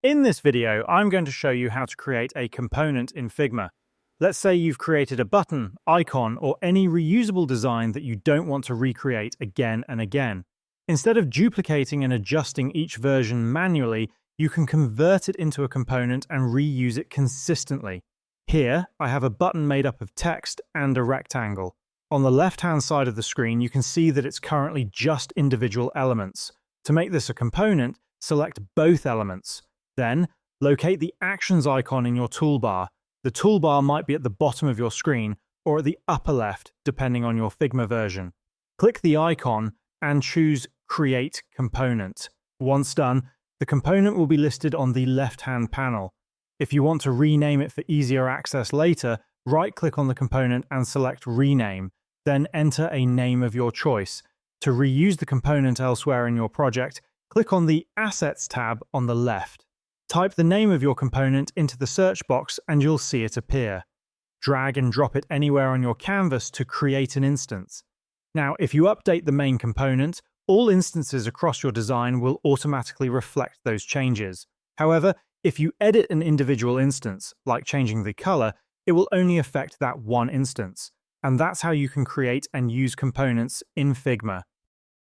In this video, I'm going to show you how to create a component in Figma. Let's say you've created a button, icon, or any reusable design that you don't want to recreate again and again. Instead of duplicating and adjusting each version manually, you can convert it into a component and reuse it consistently. Here, I have a button made up of text and a rectangle. On the left-hand side of the screen, you can see that it's currently just individual elements. To make this a component, select both elements. Then, locate the Actions icon in your toolbar. The toolbar might be at the bottom of your screen or at the upper left, depending on your Figma version. Click the icon and choose Create Component. Once done, the component will be listed on the left-hand panel. If you want to rename it for easier access later, right-click on the component and select Rename, then enter a name of your choice. To reuse the component elsewhere in your project, click on the Assets tab on the left. Type the name of your component into the search box and you'll see it appear. Drag and drop it anywhere on your canvas to create an instance. Now, if you update the main component, all instances across your design will automatically reflect those changes. However, if you edit an individual instance, like changing the color, it will only affect that one instance. And that's how you can create and use components in Figma.